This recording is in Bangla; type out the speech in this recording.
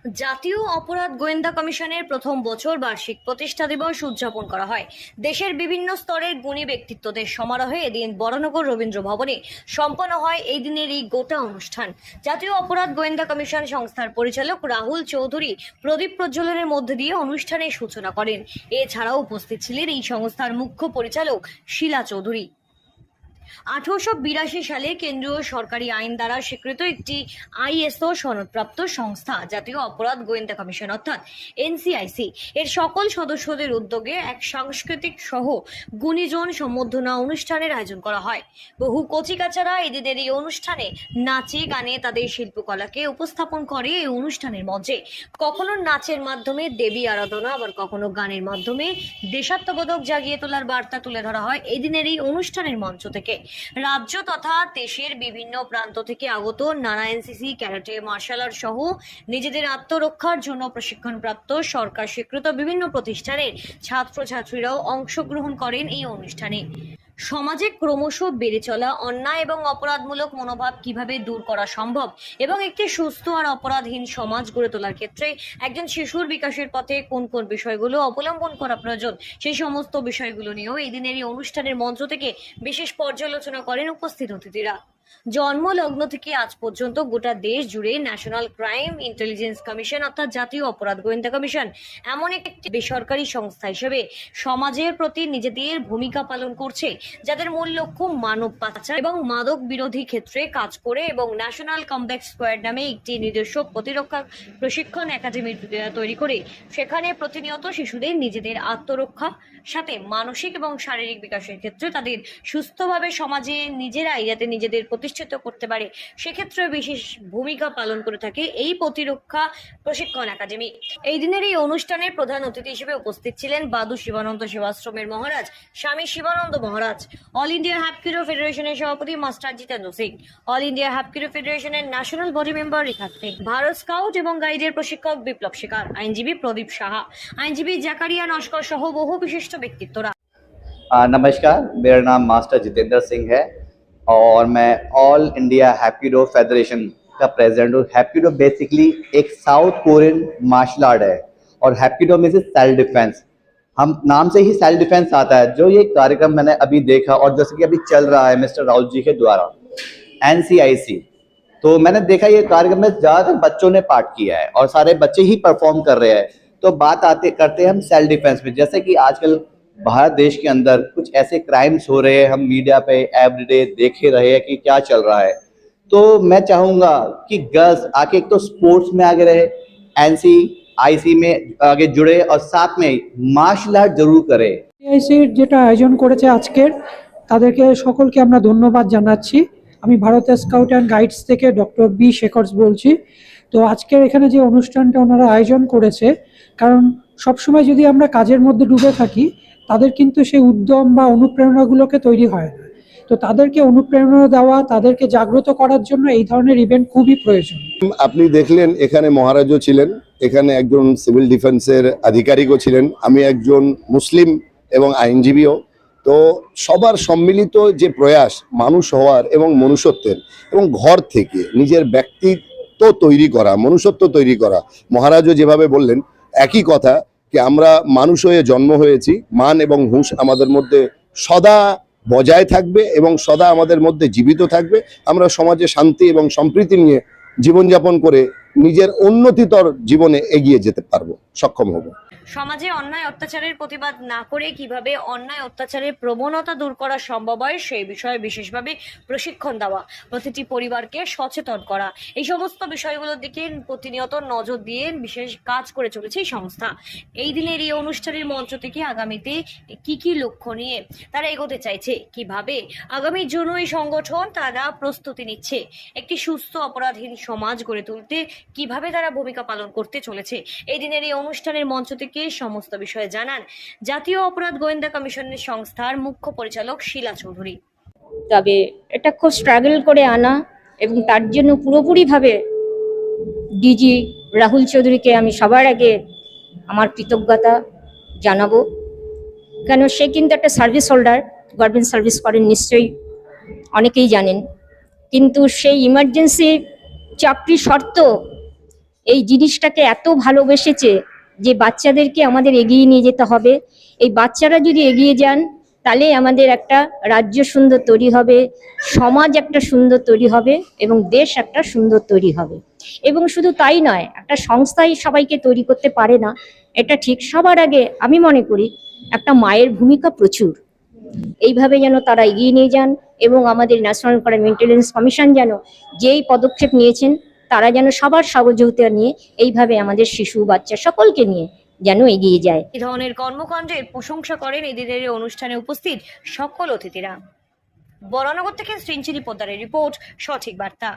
জাতীয় অপরাধ গোয়েন্দা কমিশনের প্রথম বছর বার্ষিক প্রতিষ্ঠা দিবস উদযাপন করা হয়। দেশের বিভিন্ন স্তরের গুণী ব্যক্তিত্বদের সমারোহে এদিন বরানগর রবীন্দ্র ভবনে সম্পন্ন হয় এই দিনের এই গোটা অনুষ্ঠান। জাতীয় অপরাধ গোয়েন্দা কমিশন সংস্থার পরিচালক রাহুল চৌধুরী প্রদীপ প্রজ্বলনের মধ্যে দিয়ে অনুষ্ঠানের সূচনা করেন। এছাড়াও উপস্থিত ছিলেন এই সংস্থার মুখ্য পরিচালক শীলা চৌধুরী। 1882 সালে কেন্দ্রীয় সরকারি আইন দ্বারা স্বীকৃত একটি আইএসও সনদপ্রাপ্ত সংস্থা জাতীয় অপরাধ গোয়েন্দা কমিশন অর্থাৎ এনসিআইসি এর সকল সদস্যদের উদ্যোগে এক সাংস্কৃতিক সহ গুণীজন সম্বর্ধনা অনুষ্ঠানের আয়োজন করা হয়। বহু কচিকাচারা এদিনের এই অনুষ্ঠানে নাচে গানে তাদের শিল্পকলাকে উপস্থাপন করে এই অনুষ্ঠানের মঞ্চে। কখনো নাচের মাধ্যমে দেবী আরাধনা, আবার কখনো গানের মাধ্যমে দেশাত্মবোধক জাগিয়ে তোলার বার্তা তুলে ধরা হয় এই দিনের এই অনুষ্ঠানের মঞ্চ থেকে। রাজ্য তথা দেশের বিভিন্ন প্রান্ত থেকে আগত নানা এনসিসি, ক্যারাটে, মার্শাল আর্ট সহ নিজেদের আত্মরক্ষার জন্য প্রশিক্ষণপ্রাপ্ত সরকার স্বীকৃত বিভিন্ন প্রতিষ্ঠানের ছাত্রছাত্রীরাও অংশগ্রহণ করেন এই অনুষ্ঠানে। সমাজে ক্রমশ বেড়ে চলা অন্যায় এবং অপরাধমূলক মনোভাব কিভাবে দূর করা সম্ভব এবং একটি সুস্থ আর অপরাধহীন সমাজ গড়ে তোলার ক্ষেত্রে একজন শিশুর বিকাশের পথে কোন কোন বিষয়গুলো অবলম্বন করা প্রয়োজন, সেই সমস্ত বিষয়গুলো নিয়েও এই দিনের এই অনুষ্ঠানের মঞ্চ থেকে বিশেষ পর্যালোচনা করেন উপস্থিত অতিথিরা। জন্মলগ্ন থেকে আজ পর্যন্ত গোটা দেশ জুড়ে ন্যাশনাল ক্রাইম ইন্টেলিজেন্স কমিশন অর্থাৎ জাতীয় অপরাধ গোয়েন্দা কমিশন এমন একটি বেসরকারি সংস্থা হিসেবে সমাজের প্রতি নিজেদের ভূমিকা পালন করছে, যাদের মূল লক্ষ্য মানব পাচার এবং মাদক বিরোধী ক্ষেত্রে কাজ করে এবং ন্যাশনাল কমব্যাট স্কোয়াড নামে একটি নিজস্ব প্রতিরক্ষা প্রশিক্ষণ একাডেমি তৈরি করে সেখানে প্রতিনিয়ত শিশুদের নিজেদের আত্মরক্ষা সাথে মানসিক এবং শারীরিক বিকাশের ক্ষেত্রে তাদের সুস্থভাবে সমাজে নিজেরাই যাতে নিজেদের প্রতিষ্ঠিত করতে পারে সেক্ষেত্রে বিশেষ ভূমিকা পালন করে থাকে এই প্রতিরক্ষা প্রশিক্ষণ একাডেমি। এই দিনের এই অনুষ্ঠানের প্রধান অতিথি হিসেবে উপস্থিত ছিলেন বাদু শিবানন্দ সেবাশ্রমের Maharaj Swami Shivananda Maharaj, all India Hapkido ফেডারেশনের সভাপতি master Jitendra Singh, all India Hapkido ফেডারেশনের national body member Rekha Singh, Bharat scout এবং গাইডের প্রশিক্ষক বিপ্লব শেখার, আইনজীবী প্রদীপ সাহা, আইনজীবী জাকারিয়া নস্কর সহ বহু বিশিষ্ট ব্যক্তিত্বরা। नमस्कार, मेरा नाम मास्टर जितेंद्र सिंह है और मैं ऑल इंडिया हैप्पीडो फेडरेशन का प्रेसिडेंट हूँ। हैप्पीडो बेसिकली एक साउथ कोरियन मार्शल आर्ट है और हैप्पीडो में से सेल्फ डिफेंस, हम नाम से ही सेल्फ डिफेंस आता है। जो ये कार्यक्रम मैंने अभी देखा और जैसे कि अभी चल रहा है मिस्टर राहुल जी के द्वारा एनसीआईसी, तो मैंने देखा ये कार्यक्रम में ज़्यादातर बच्चों ने पार्ट किया है और सारे बच्चे ही परफॉर्म कर रहे हैं। तो बात करते हैं हम सेल्फ डिफेंस में, जैसे कि आजकल भारत देश के अंदर कुछ ऐसे क्राइम्स हो रहे हैं, हम मीडिया पे एवरीडे देख ही रहे हैं कि क्या चल रहा है। तो मैं चाहूँगा कि गर्ल्स आके एक तो स्पोर्ट्स में आगे रहे, एनसीआईसी में आगे जुड़े और साथ में मार्शल आर्ट जरूर करे। এনসিআইসির যেটা আয়োজন করেছে আজকের, তাদেরকে সকলকে আমরা ধন্যবাদ জানাচ্ছি। আমি ভারতের স্কাউট অ্যান্ড গাইডস থেকে ডক্টর বি শেখরস বলছি। তো আজকের এখানে যে অনুষ্ঠানটা ওনারা আয়োজন করেছে, কারণ সবসময় যদি আমরা কাজের মধ্যে ডুবে থাকি তাদের কিন্তু সেই উদ্যম বা অনুপ্রেরণাগুলোকে তৈরি হয় না। তো তাদেরকে অনুপ্রেরণা দেওয়া, তাদেরকে জাগ্রত করার জন্য এই ধরনের ইভেন্ট খুবই প্রয়োজন। আপনি দেখলেন এখানে মহারাজও ছিলেন, এখানে একজন সিভিল ডিফেন্সের আধিকারিকও ছিলেন, আমি একজন মুসলিম এবং আইনজীবীও। তো সবার সম্মিলিত যে প্রয়াস মানুষ হওয়ার এবং মনুষ্যত্বের এবং ঘর থেকে নিজের ব্যক্তিত্ব তৈরি করা, মনুষ্যত্ব তৈরি করা, মহারাজও যেভাবে বললেন একই কথা कि আমরা মানুষ হয়ে জন্ম হয়েছি, মান এবং হুঁশ আমাদের মধ্যে সদা বজায় থাকবে এবং সদা আমাদের মধ্যে জীবিত থাকবে। আমরা সমাজে শান্তি এবং সম্প্রীতি নিয়ে জীবনযাপন করে নিজের উন্নতিতর জীবনে এগিয়ে যেতে পারবো, সক্ষম হব। সমাজে অন্যায় অত্যাচারের প্রতিবাদ না করে কিভাবে অন্যায় অত্যাচারের প্রবণতা দূর করা সম্ভব হয় সেই বিষয়ে বিশেষভাবে প্রশিক্ষণ দেওয়া, প্রতিটি পরিবারকে সচেতন করা, এই সমস্ত বিষয়গুলোর দিকে প্রতিনিয়ত নজর দিয়ে বিশেষ কাজ করে চলেছে এই সংস্থা। এই দিনের এই অনুষ্ঠানের মঞ্চ থেকে আগামীতে কি কি লক্ষ্য নিয়ে তারা এগোতে চাইছে, কিভাবে আগামীর জন্য এই সংগঠন তারা প্রস্তুতি নিচ্ছে, একটি সুস্থ অপরাধহীন সমাজ গড়ে তুলতে কিভাবে তারা ভূমিকা পালন করতে চলেছে, এই দিনের এই অনুষ্ঠানের মঞ্চ থেকে সমস্ত বিষয়ে জানান জাতীয় অপরাধ গোয়েন্দা কমিশনের সংস্থার মুখ্য পরিচালক শীলা চৌধুরী। তবে এটা খুব স্ট্রাগল করে আনা এবং তার জন্য পুরোপুরিভাবে ডিজি রাহুল চৌধুরীকে আমি সবার আগে আমার কৃতজ্ঞতা জানাবো, কেন সে কিন্তু একটা সার্ভিস হোল্ডার, গভর্নমেন্ট সার্ভিস করেন নিশ্চয়ই অনেকেই জানেন, কিন্তু সেই ইমার্জেন্সি চাকরি শর্ত এই জিনিসটাকে এত ভালোবেসেছে যে বাচ্চাদেরকে আমাদের এগিয়ে নিয়ে যেতে হবে। এই বাচ্চারা যদি এগিয়ে যান তাহলে আমাদের একটা রাজ্য সুন্দর তৈরি হবে, সমাজ একটা সুন্দর তৈরি হবে এবং দেশ একটা সুন্দর তৈরি হবে। এবং শুধু তাই নয়, একটা সংস্থাই সবাইকে তৈরি করতে পারে না, এটা ঠিক। সবার আগে আমি মনে করি একটা মায়ের ভূমিকা প্রচুর। এইভাবে যেন তারা এগিয়ে নিয়ে যান এবং আমাদের ন্যাশনাল ক্রাইম ইন্টেলিজেন্স কমিশন যেন যেই পদক্ষেপ নিয়েছেন তারা যেন সবার সহযোগিতা নিয়ে এইভাবে আমাদের শিশু বাচ্চা সকলকে নিয়ে যেন এগিয়ে যায়। এই ধরনের কর্মকাণ্ডের প্রশংসা করেন এদিনের এই অনুষ্ঠানে উপস্থিত সকল অতিথিরা। বরানগর থেকে সৃঞ্চিনী পোদ্দারের রিপোর্ট, সঠিক বার্তা।